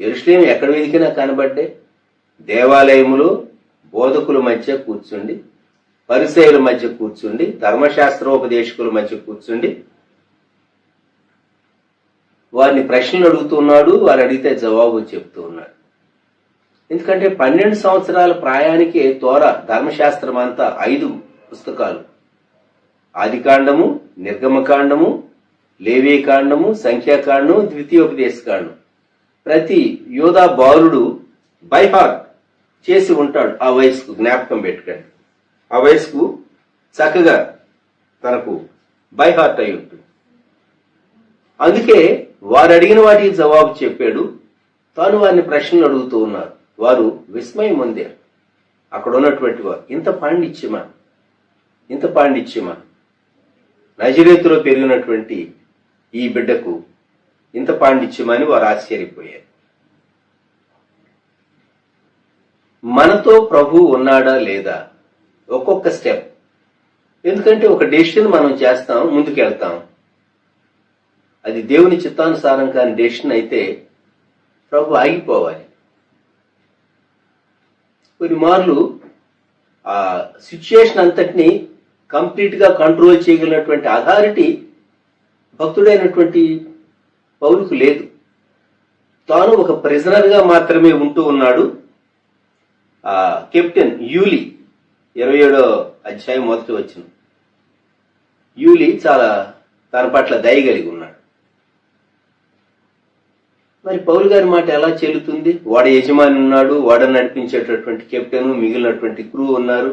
యెరూషలేము ఎక్కడ వెతికినా కనబడ్డే. దేవాలయములో బోధకుల మధ్య కూర్చుండి, పరిసయ్యుల మధ్య కూర్చుండి, ధర్మశాస్త్రోపదేశకుల మధ్య కూర్చుండి వారిని ప్రశ్నలు అడుగుతున్నాడు. వారు అడిగితే జవాబు చెప్తూ ఉన్నాడు. ఎందుకంటే 12 సంవత్సరాల ప్రాయానికే తోరా ధర్మశాస్త్రం అంతా 5 పుస్తకాలు: ఆదికాండము, నిర్గమకాండము, లేవీకాండము, సంఖ్యాకాండము, ద్వితీయోపదేశకాండం. ప్రతి యోధా బాలుడు బైహార్ట్ చేసి ఉంటాడు. ఆ వయసుకు జ్ఞాపకం పెట్టుకోండి. ఆ వయసుకు చక్కగా తనకు బైహార్ట్ అయి ఉంటుంది. అందుకే వారు అడిగిన వాటికి జవాబు చెప్పాడు. తాను వారిని ప్రశ్నలు అడుగుతూ ఉన్నారు. వారు విస్మయం పొందారు. అక్కడ ఉన్నటువంటి వారు, ఇంత పాండిత్యమా నజరేతులో పెరిగినటువంటి ఈ బిడ్డకు ఇంత పాండిత్యమని వారు ఆశ్చర్యపోయారు. మనతో ప్రభు ఉన్నాడా లేదా ఒక్కొక్క స్టెప్. ఎందుకంటే ఒక డెసిషన్ మనం చేస్తాం, ముందుకెళ్తాం. అది దేవుని చిత్తానుసారం కాని డెసిషన్ అయితే ప్రభు ఆగిపోవాలి. కొన్ని మార్లు ఆ సిచ్యుయేషన్ అంతటిని కంప్లీట్ గా కంట్రోల్ చేయగలిగినటువంటి అథారిటీ భక్తుడైనటువంటి పౌలుకు లేదు. తాను ఒక ప్రిజనర్ గా మాత్రమే ఉంటూ ఉన్నాడు. ఆ కెప్టెన్ యూలి 27వ అధ్యాయం 1వ వచనం. యూలి చాలా తన పట్ల దయ కలిగి ఉన్నాడు. మరి పౌలు గారి మాట ఎలా చెల్లుతుంది? వాడ యజమాని ఉన్నాడు, వాడ నడిపించేటటువంటి కెప్టెన్, మిగిలినటువంటి క్రూ ఉన్నారు.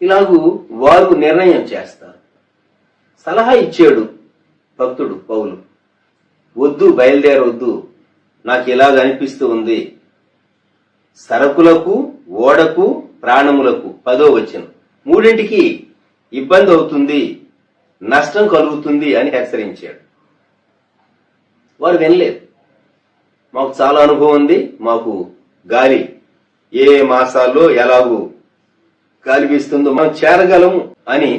ఇలాగూ వారు నిర్ణయం చేస్తారు. సలహా ఇచ్చాడు భక్తుడు పౌలు, వద్దు, బయలుదేరవద్దు, నాకు ఇలాగ అనిపిస్తూ ఉంది. సరకులకు, ఓడకు, ప్రాణములకు 10వ వచనం, మూడింటికి ఇబ్బంది అవుతుంది, నష్టం కలుగుతుంది అని హెచ్చరించాడు. వారు వినలేదు. మాకు చాలా అనుభవం ఉంది, మాకు గాలి ఏ మాసాల్లో ఎలాగూ గాలి వీస్తుందో మనం చేరగలము అని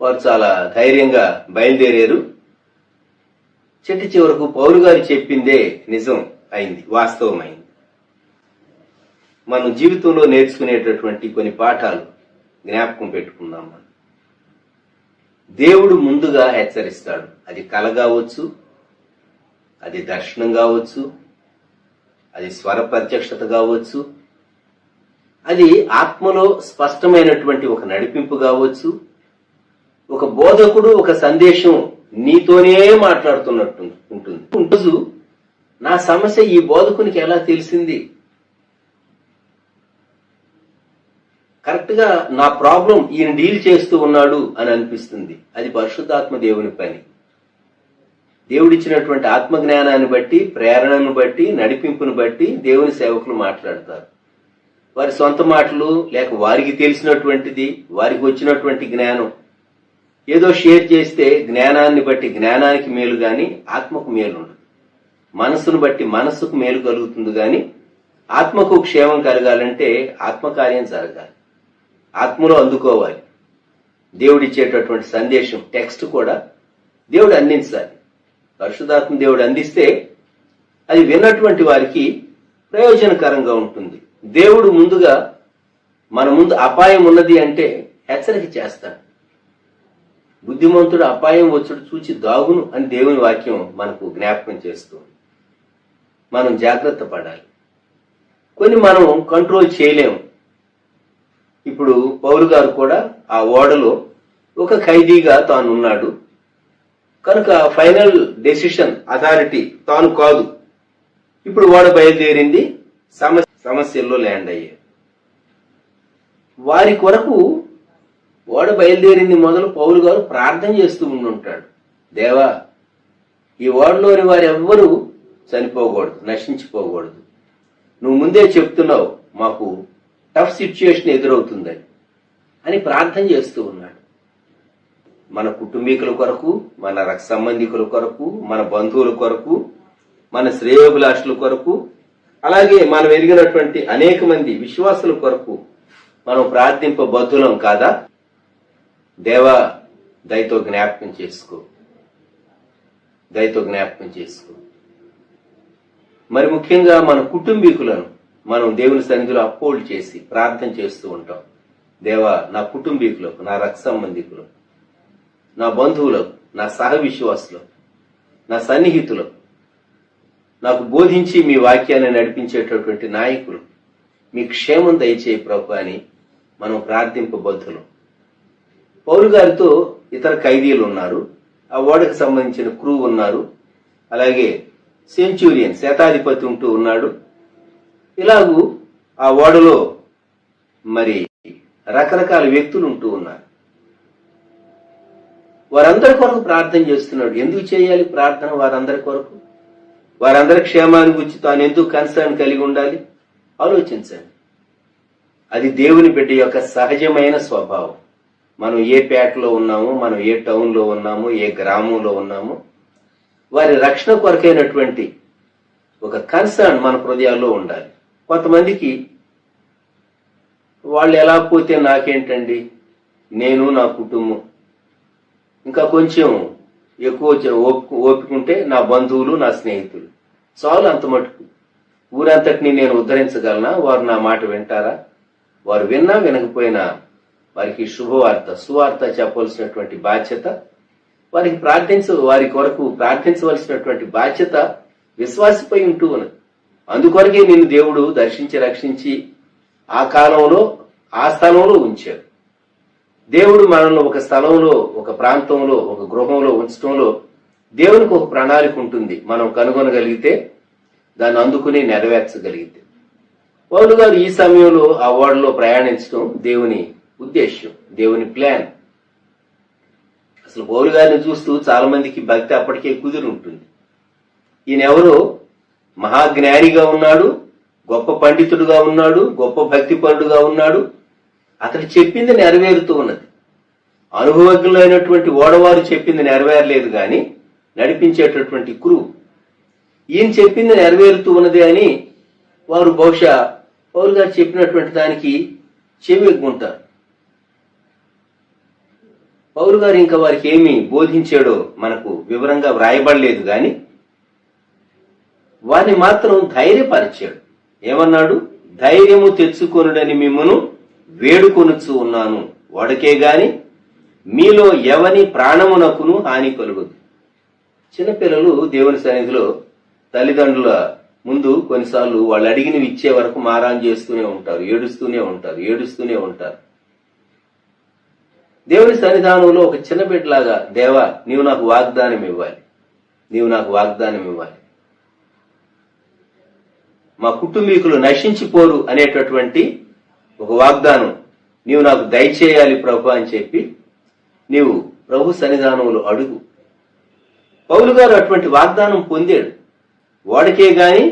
వారు చాలా ధైర్యంగా బయలుదేరారు. చివరకు పౌలు గారు చెప్పిందే నిజం అయింది, వాస్తవమైంది. మనం జీవితంలో నేర్చుకునేటటువంటి కొన్ని పాఠాలు జ్ఞాపకం పెట్టుకుందాం. మనం దేవుడు ముందుగా హెచ్చరిస్తాడు. అది కల కావచ్చు, అది దర్శనం కావచ్చు, అది స్వర ప్రత్యక్షత కావచ్చు, అది ఆత్మలో స్పష్టమైనటువంటి ఒక నడిపింపు కావచ్చు, ఒక బోధకుడు ఒక సందేశం నీతోనే మాట్లాడుతున్నట్టు ఉంటుంది. రోజు నా సమస్య ఈ బోధకునికి ఎలా తెలిసింది? కరెక్ట్ గా నా ప్రాబ్లం ఈయన డీల్ చేస్తూ ఉన్నాడు అని అనిపిస్తుంది. అది పరిశుద్ధాత్మ దేవుని పని. దేవుడిచ్చినటువంటి ఆత్మ జ్ఞానాన్ని బట్టి, ప్రేరణను బట్టి, నడిపింపును బట్టి దేవుని సేవకులు మాట్లాడతారు. వారి సొంత మాటలు లేక వారికి తెలిసినటువంటిది, వారికి వచ్చినటువంటి జ్ఞానం ఏదో షేర్ చేస్తే జ్ఞానాన్ని బట్టి జ్ఞానానికి మేలు గాని ఆత్మకు మేలు ఉండదు. మనసును బట్టి మనస్సుకు మేలు కలుగుతుంది గాని ఆత్మకు క్షేమం కలగాలంటే ఆత్మకార్యం జరగాలి, ఆత్మలో అందుకోవాలి. దేవుడిచ్చేటటువంటి సందేశం టెక్స్ట్ కూడా దేవుడు అందించాలి. పరిశుద్ధాత్మ దేవుడు అందిస్తే అది విన్నటువంటి వారికి ప్రయోజనకరంగా ఉంటుంది. దేవుడు ముందుగా మన ముందు అపాయం ఉన్నది అంటే హెచ్చరిక చేస్తాడు. బుద్ధిమంతుడు అపాయం వచ్చుడు చూచి దాగును అని దేవుని వాక్యం మనకు జ్ఞాపకం చేస్తుంది. మనం జాగ్రత్త పడాలి. కొన్ని మనం కంట్రోల్ చేయలేము. ఇప్పుడు పౌలు గారు కూడా ఆ ఓడలో ఒక ఖైదీగా తాను ఉన్నాడు కనుక ఫైనల్ డెసిషన్ అథారిటీ తాను కాదు. ఇప్పుడు ఓడ బయలుదేరింది, సమస్యల్లో ల్యాండ్ అయ్యారు. వారి కొరకు ఓడ బయలుదేరింది మొదలు పౌలు గారు ప్రార్థన చేస్తూ ఉండుంటాడు. దేవా, ఈ ఓడలోని వారు ఎవ్వరూ చనిపోకూడదు, నశించిపోకూడదు. నువ్వు ముందే చెప్తున్నావు మాకు టఫ్ సిచ్యుయేషన్ ఎదురవుతుందని అని ప్రార్థన చేస్తూ ఉన్నాడు. మన కుటుంబీకుల కొరకు, మన రక్త సంబంధికుల కొరకు, మన బంధువుల కొరకు, మన శ్రేయోభిలాషుల కొరకు అలాగే మనం ఎరిగినటువంటి అనేక మంది విశ్వాసుల కొరకు మనం ప్రార్థింపబద్ధులం కాదా? దేవా, దయతో జ్ఞాపకం చేసుకో, దయతో జ్ఞాపకం చేసుకో. మరి ముఖ్యంగా మన కుటుంబీకులను మనం దేవుని సన్నిధిలో అప్పోల్డ్ చేసి ప్రార్థన చేస్తూ ఉంటాం. దేవా, నా కుటుంబీకులకు, నా రక్త సంబంధికులకు, నా బంధువులకు, నా సహ విశ్వాసులకు, నా సన్నిహితులకు, నాకు బోధించి మీ వాక్యాన్ని నడిపించేటటువంటి నాయకులు, మీ క్షేమం దయచేయి ప్రభు అని మనం ప్రార్థింపబద్ధులం. పౌలు గారితో ఇతర ఖైదీలు ఉన్నారు, ఆ ఓడకు సంబంధించిన క్రూ ఉన్నారు, అలాగే సెంచూరియన్ శతాధిపతి ఉంటూ ఉన్నాడు. ఇలాగూ ఆ ఓడలో మరి రకరకాల వ్యక్తులు ఉంటూ ఉన్నారు. వారందరి కొరకు ప్రార్థన చేస్తున్నాడు. ఎందుకు చేయాలి ప్రార్థన? వారందరి కొరకు, వారందరి క్షేమాన్ని గురించి తాను ఎందుకు కన్సర్న్ కలిగి ఉండాలి? ఆలోచించండి. అది దేవుని బిడ్డ యొక్క సహజమైన స్వభావం. మనం ఏ పేటలో ఉన్నామో, మనం ఏ టౌన్ లో ఉన్నామో, ఏ గ్రామంలో ఉన్నామో, వారి రక్షణ కొరకైనటువంటి ఒక కన్సర్న్ మన హృదయాల్లో ఉండాలి. కొంతమందికి వాళ్ళు ఎలా పోతే నాకేంటండి, నేను నా కుటుంబం, ఇంకా కొంచెం ఎక్కువ ఓపికంటే నా బంధువులు, నా స్నేహితులు చాలు, అంత మటుకు. ఊరంతటిని నేను ఉద్ధరించగలనా? వారు నా మాట వింటారా? వారు విన్నా వినకపోయినా వారికి శుభవార్త, సువార్త చెప్పవలసినటువంటి బాధ్యత, వారి కొరకు ప్రార్థించవలసినటువంటి బాధ్యత విశ్వాసిపై ఉంటూ ఉన్నది. అందుకొరకే నిన్ను దేవుడు దర్శించి రక్షించి ఆ కాలంలో ఆ స్థలంలో ఉంచాడు. దేవుడు మనల్ని ఒక స్థలంలో, ఒక ప్రాంతంలో, ఒక గృహంలో ఉంచడంలో దేవునికి ఒక ప్రణాళిక ఉంటుంది. మనం కనుగొనగలిగితే, దాన్ని అందుకుని నెరవేర్చగలిగితే. పౌలు గారు ఈ సమయంలో ఆ ఓడలో ప్రయాణించడం దేవుని ఉద్దేశ్యం, దేవుని ప్లాన్. అసలు పౌలు గారిని చూస్తూ చాలా మందికి భక్తి అప్పటికే కుదిరి ఉంటుంది. ఈయన ఎవరో మహాజ్ఞానిగా ఉన్నాడు, గొప్ప పండితుడుగా ఉన్నాడు, గొప్ప భక్తిపరుడుగా ఉన్నాడు. అతడు చెప్పింది నెరవేరుతూ ఉన్నది. అనుభవజ్ఞులైనటువంటి ఓడవారు చెప్పింది నెరవేరలేదు గాని నడిపించేటటువంటి క్రూ ఈయన చెప్పింది నెరవేరుతూ ఉన్నది అని వారు బహుశా పౌలు గారు చెప్పినటువంటి దానికి చెవి ఎగ్గుంటారు. పౌలు గారు ఇంకా వారికి ఏమి బోధించాడో మనకు వివరంగా వ్రాయబడలేదు గాని వారిని మాత్రం ధైర్యపరిచాడు. ఏమన్నాడు? ధైర్యము తెచ్చుకొనుడని మిమ్మును వేడుకొనుచు ఉన్నాను, ఓడకే గాని మీలో ఎవని ప్రాణమునకును హాని కలుగదు. చిన్నపిల్లలు దేవుని సన్నిధిలో తల్లిదండ్రుల ముందు కొన్నిసార్లు వాళ్ళు అడిగినవి ఇచ్చే వరకు మారాన్ చేస్తూనే ఉంటారు, ఏడుస్తూనే ఉంటారు. దేవుని సన్నిధానంలో ఒక చిన్న బిడ్డలాగా, దేవా నీవు నాకు వాగ్దానం ఇవ్వాలి, మా కుటుంబీకులు నశించిపోరు అనేటటువంటి ఒక వాగ్దానం నీవు నాకు దయచేయాలి ప్రభు అని చెప్పి నీవు ప్రభు సన్నిధానంలో అడుగు. పౌలు గారు అటువంటి వాగ్దానం పొందాడు. ఓడకే గాని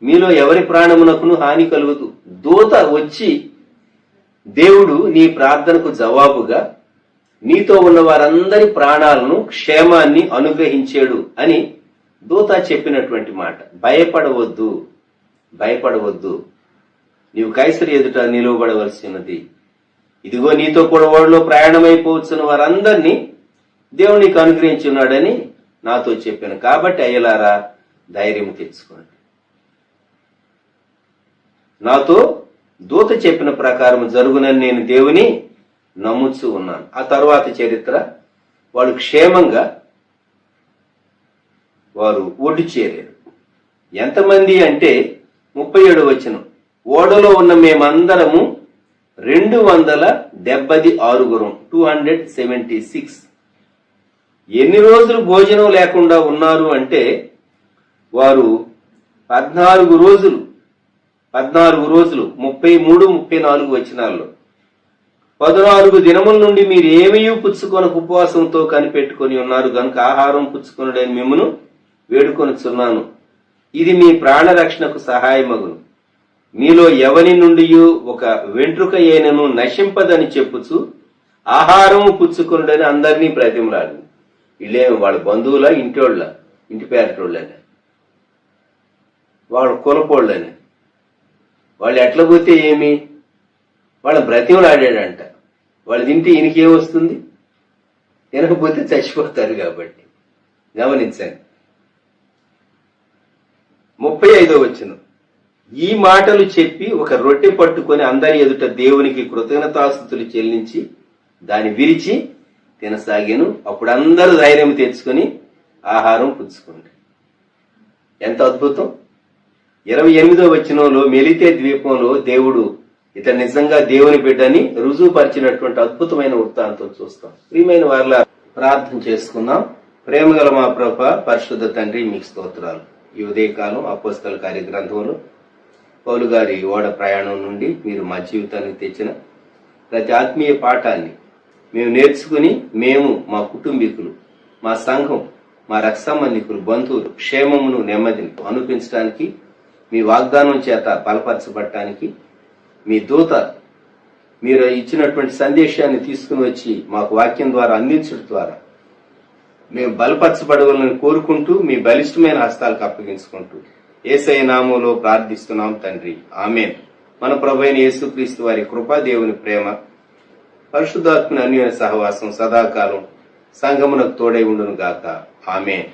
మీలో ఎవరి ప్రాణమునకును హాని కలుగుతూ దూత వచ్చి దేవుడు నీ ప్రార్థనకు జవాబుగా నీతో ఉన్న వారందరి ప్రాణాలను, క్షేమాన్ని అనుగ్రహించాడు అని దూత చెప్పినటువంటి మాట. భయపడవద్దు, నీవు కైసరు ఎదుట నిలువబడవలసినది. ఇదిగో నీతో కూడా ఓడలో ప్రయాణమైపోవచ్చున్న వారందరినీ దేవుడు నీకు అనుగ్రహించున్నాడని నాతో చెప్పాను. కాబట్టి అయ్యలారా ధైర్యం తెచ్చుకోండి. నాతో దూత చెప్పిన ప్రకారం జరుగునని నేను దేవుని నమ్ముచూ ఉన్నాను. ఆ తరువాత చరిత్ర, వాళ్ళు క్షేమంగా వారు ఒడ్డు చేరారు. ఎంతమంది అంటే 37వ వచనం, ఓడలో ఉన్న మేమందరము 276 276. ఎన్ని రోజులు భోజనం లేకుండా ఉన్నారు అంటే వారు 14 రోజులు 33, 34 వచనాల్లో 14 దినముల నుండి మీరు ఏమీ పుచ్చుకొని ఉపవాసంతో కనిపెట్టుకొని ఉన్నారు గనుక ఆహారం పుచ్చుకొనుడని మిమ్మును వేడుకొనుచున్నాను. ఇది మీ ప్రాణరక్షణకు సహాయమగును. మీలో ఎవరి నుండి ఒక వెంట్రుక అయినను నశింపదని చెప్పుచు ఆహారము పుచ్చుకొనుడని అందరినీ ప్రతిమలాడు. వీళ్ళేమి వాళ్ళ బంధువుల, ఇంటి పేరటోళ్ళ. వాళ్ళు కులపోళ్ళని. వాళ్ళు ఎట్లా పోతే ఏమి, వాళ్ళ బ్రతిమలాడాడంట. వాళ్ళు తింటే ఈయనకేం వస్తుంది? తినకపోతే చచ్చిపోతారు కాబట్టి. గమనించండి. 35వ వచనం. ఈ మాటలు చెప్పి ఒక రొట్టె పట్టుకొని అందరి ఎదుట దేవునికి కృతజ్ఞతాస్తుతులు చెల్లించి దాన్ని విరిచి తినసాగాను. అప్పుడు అందరూ ధైర్యం తెచ్చుకొని ఆహారం పుచ్చుకోండి. ఎంత అద్భుతం! 28వ వచనంలో మెలితే ద్వీపంలో దేవుడు ఇతను నిజంగా దేవుని బిడ్డని రుజువుపరిచినటువంటి అద్భుతమైన వృత్తాంతం చూస్తాం. ప్రియమైన వారిలా ప్రార్థన చేసుకుందాం. ప్రేమగల మా ప్రభువా, పరిశుద్ధ తండ్రి, మీకు స్తోత్రాలు. ఈ ఉదయకాలం అపోస్తల కార్య గ్రంథంలో పౌలు గారి ఓడ ప్రయాణం నుండి మీరు మా జీవితానికి తెచ్చిన ప్రతి ఆత్మీయ పాఠాన్ని మేము నేర్చుకుని మేము, మా కుటుంబీకులు, మా సంఘం, మా రక్త సంబంధికులు, బంధువులు క్షేమమును నెమ్మదిని అనిపించడానికి, మీ వాగ్దానం చేత బలపరచబడటానికి, మీ దూత మీరు ఇచ్చినటువంటి సందేశాన్ని తీసుకుని వచ్చి మాకు వాక్యం ద్వారా అందించడం ద్వారా మేము బలపరచబడవాలని కోరుకుంటూ మీ బలిష్టమైన హస్తాలకు అప్పగించుకుంటూ యేసయ్య నామములో ప్రార్థిస్తున్నాం తండ్రి. ఆమేన్. మన ప్రభువైన యేసుక్రీస్తు వారి కృప, దేవుని ప్రేమ, పరిశుద్ధాత్మని అన్యోన్య సహవాసం సదాకాలం సంఘమునకు తోడై ఉండును గాక. ఆమేన్.